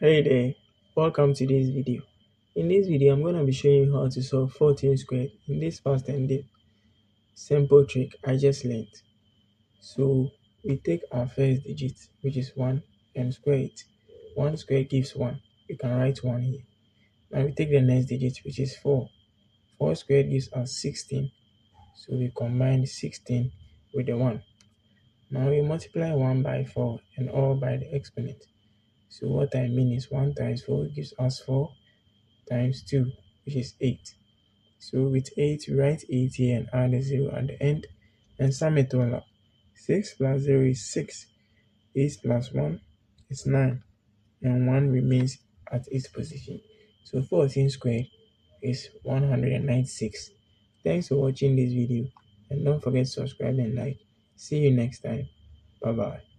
Hey there, welcome to this video. In this video, I'm going to be showing you how to solve 14 squared in this fast and deep simple trick I just learned. So we take our first digit, which is 1, and square it. 1 squared gives 1. We can write 1 here. Now we take the next digit, which is 4. 4 squared gives us 16. So we combine 16 with the 1. Now we multiply 1 by 4 and all by the exponent. So what I mean is 1 times 4 gives us 4 times 2, which is 8. So with 8, we write 8 here and add a 0 at the end and sum it all up. 6 plus 0 is 6. 8 plus 1 is 9. And 1 remains at its position. So 14 squared is 196. Thanks for watching this video and don't forget to subscribe and like. See you next time. Bye bye.